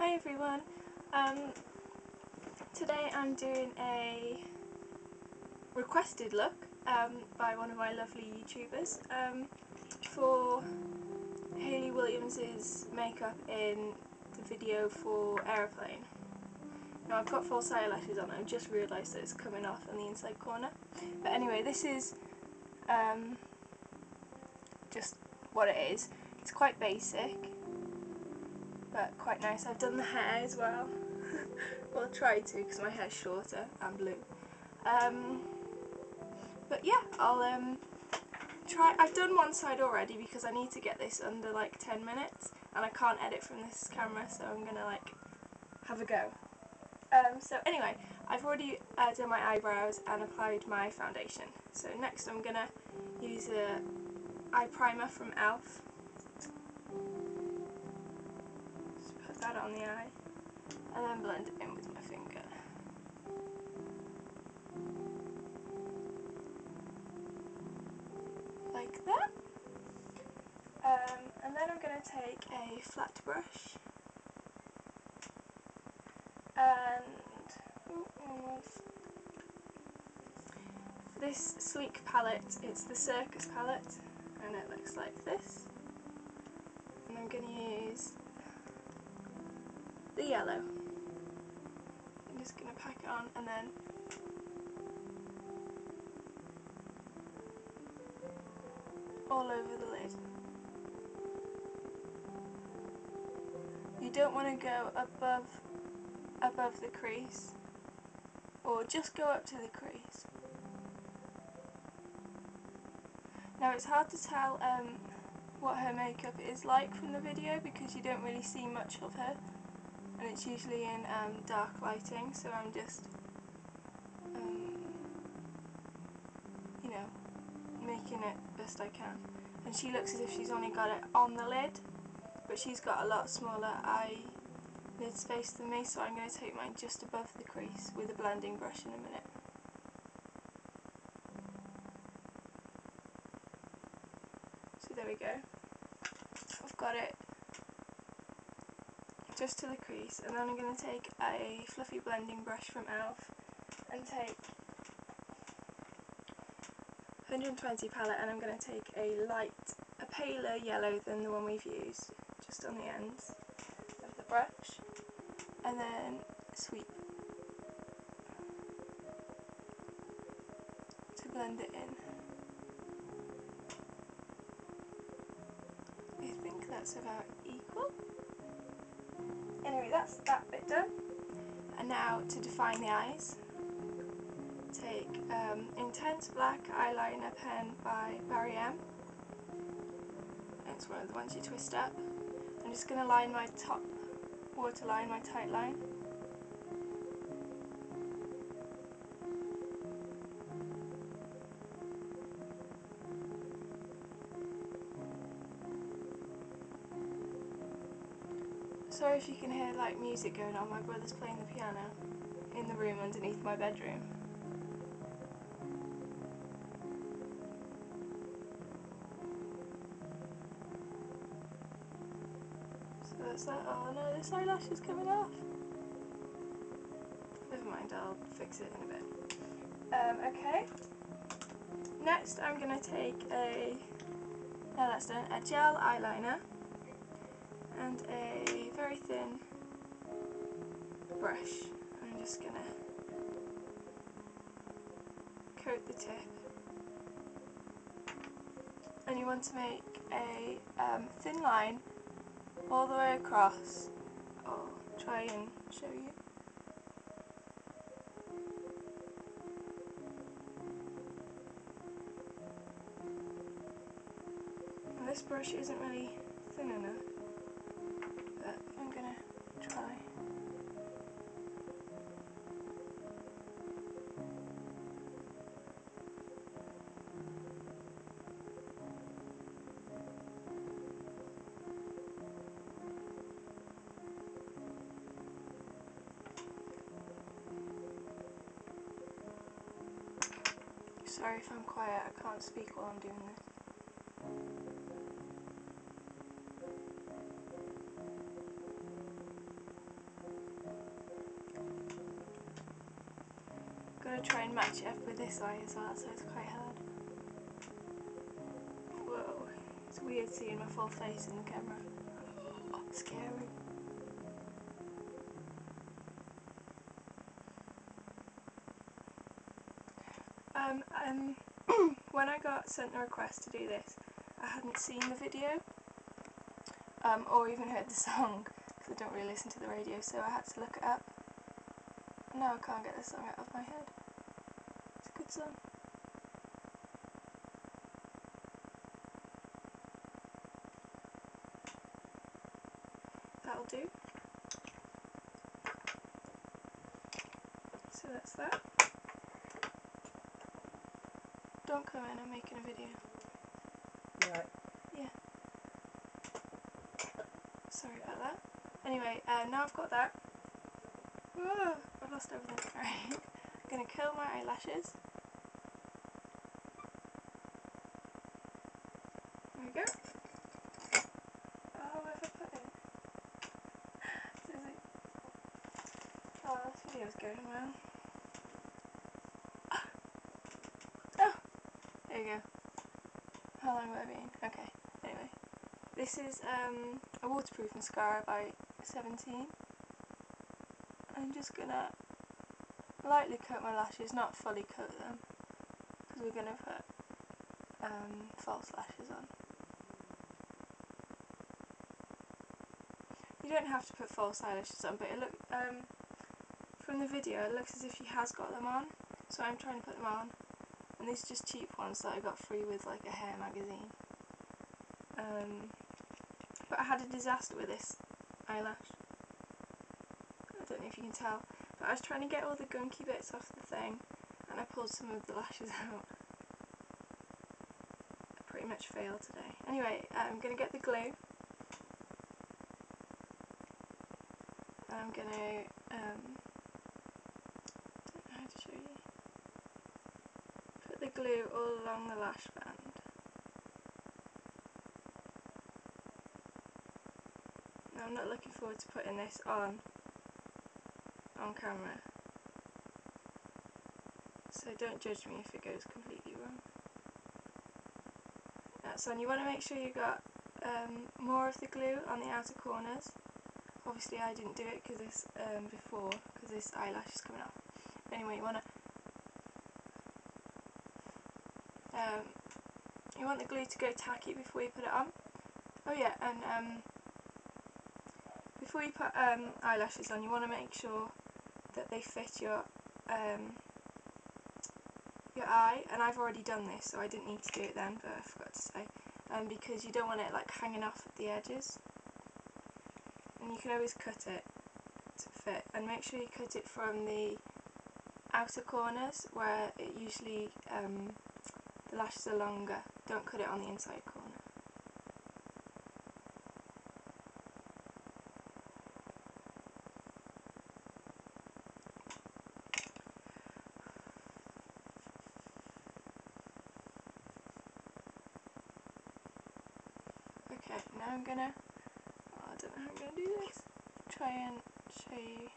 Hi everyone, today I'm doing a requested look by one of my lovely YouTubers for Hayley Williams's makeup in the video for Aeroplane. Now I've got false eyelashes on, I've just realised that it's coming off on the inside corner. But anyway, this is just what it is. It's quite basic, but quite nice. I've done the hair as well. Well, I tried to because my hair's shorter and blue. But yeah, I'll try. I've done one side already because I need to get this under like 10 minutes and I can't edit from this camera, so I'm gonna like have a go. So anyway, I've already done my eyebrows and applied my foundation. So next I'm gonna use a eye primer from e.l.f. Just put that on the eye and then blend it in with my finger. Like that. And then I'm going to take a flat brush and this sleek palette, it's the Circus palette and it looks like this. And I'm going to use the yellow. I'm just going to pack it on and then all over the lid. You don't want to go above the crease, or just go up to the crease. Now it's hard to tell what her makeup is like from the video because you don't really see much of her, and it's usually in dark lighting, so I'm just you know, making it best I can. And she looks as if she's only got it on the lid, but she's got a lot smaller eyelid space than me, so I'm going to take mine just above the crease with a blending brush in a minute. So there we go. I've got it just to the crease, and then I'm going to take a fluffy blending brush from e.l.f. and take 120 palette, and I'm going to take a paler yellow than the one we've used, just on the ends of the brush, and then sweep to blend it in. I think that's about equal. Anyway, that's that bit done. And now to define the eyes, take Intense Black Eyeliner Pen by Barry M. It's one of the ones you twist up. I'm just going to line my top waterline, my tight line. Sorry if you can hear like music going on, my brother's playing the piano in the room underneath my bedroom. So that's that. Oh no, this eyelash is coming off. Never mind, I'll fix it in a bit. Okay. Next I'm going to take now that's done, a gel eyeliner and a very thin brush. I'm just going to coat the tip. And you want to make a thin line all the way across. I'll try and show you. And this brush isn't really thin enough, but I'm gonna try. Sorry if I'm quiet, I can't speak while I'm doing this. got to try and match it up with this eye as well, so it's quite hard. Whoa, it's weird seeing my full face in the camera. Oh, scary. When I got sent the request to do this, I hadn't seen the video, or even heard the song, because I don't really listen to the radio, so I had to look it up. Now I can't get the song out of my head. It's a good song. That'll do. So that's that. Don't come in, I'm making a video. Right. Yeah. Sorry about that. Anyway, now I've got that. Whoa, I've lost everything. Right. I'm going to curl my eyelashes. There we go. Oh, where have I put it? Oh, this video's going well. Oh! There you go. How long have I been? Okay, anyway. This is a waterproof mascara by 17. I'm just gonna lightly coat my lashes, not fully coat them, because we're gonna put false lashes on. You don't have to put false eyelashes on, but it from the video it looks as if she has got them on, so I'm trying to put them on. And these are just cheap ones that I got free with like a hair magazine. But I had a disaster with this eyelash. I don't know if you can tell, but I was trying to get all the gunky bits off the thing, and I pulled some of the lashes out. I pretty much failed today. Anyway, I'm going to get the glue. I'm going to, I don't know how to show you. Put the glue all along the lash band. Now I'm not looking forward to putting this on camera, so don't judge me if it goes completely wrong. That's on. You want to make sure you got more of the glue on the outer corners. Obviously I didn't do it because this before, because this eyelash is coming off. Anyway, you want the glue to go tacky before you put it on. Oh yeah, and before you put eyelashes on, you want to make sure that they fit your eye, and I've already done this, so I didn't need to do it then, but I forgot to say, because you don't want it like hanging off at the edges, and you can always cut it to fit, and make sure you cut it from the outer corners where it usually the lashes are longer. Don't cut it on the inside corner. Okay, now I'm gonna, I don't know how I'm gonna do this. Try and show you,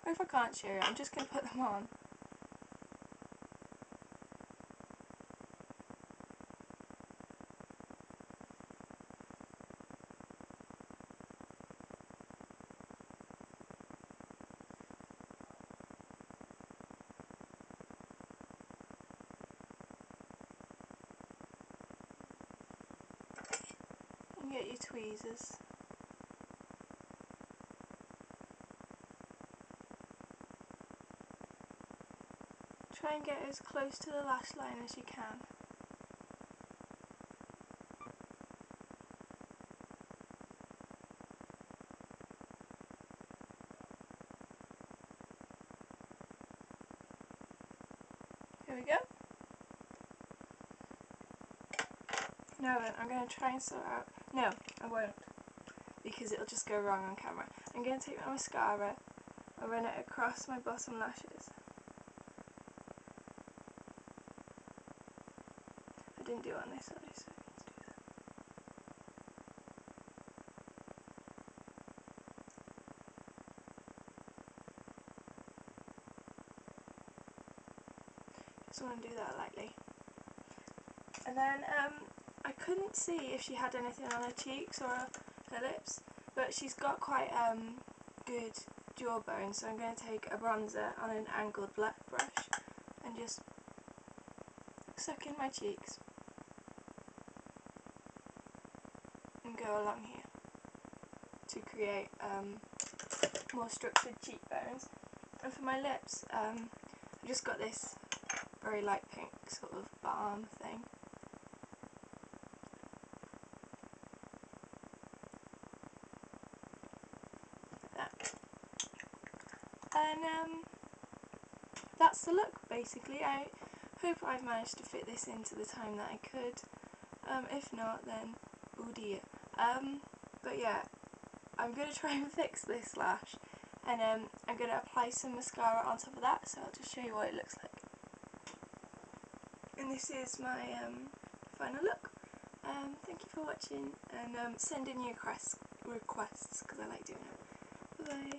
or if I can't show you, I'm just gonna put them on. And get your tweezers. Try and get as close to the lash line as you can. Here we go. Now then, I'm going to try and sort out... No, I won't, because it'll just go wrong on camera. I'm going to take my mascara and run it across my bottom lashes. I didn't do it on this side, so I need to do that. just want to do that lightly. And then I couldn't see if she had anything on her cheeks or her lips, but she's got quite good jawbone, so I'm going to take a bronzer on an angled black brush and just suck in my cheeks and go along here to create more structured cheekbones. And for my lips, I've just got this very light pink sort of balm thing. Like that. And that's the look basically. I hope I've managed to fit this into the time that I could. If not, then oh dear. But yeah, I'm going to try and fix this lash, and I'm going to apply some mascara on top of that, so I'll just show you what it looks like. And this is my final look. Thank you for watching, and send in your requests because I like doing it. Bye bye.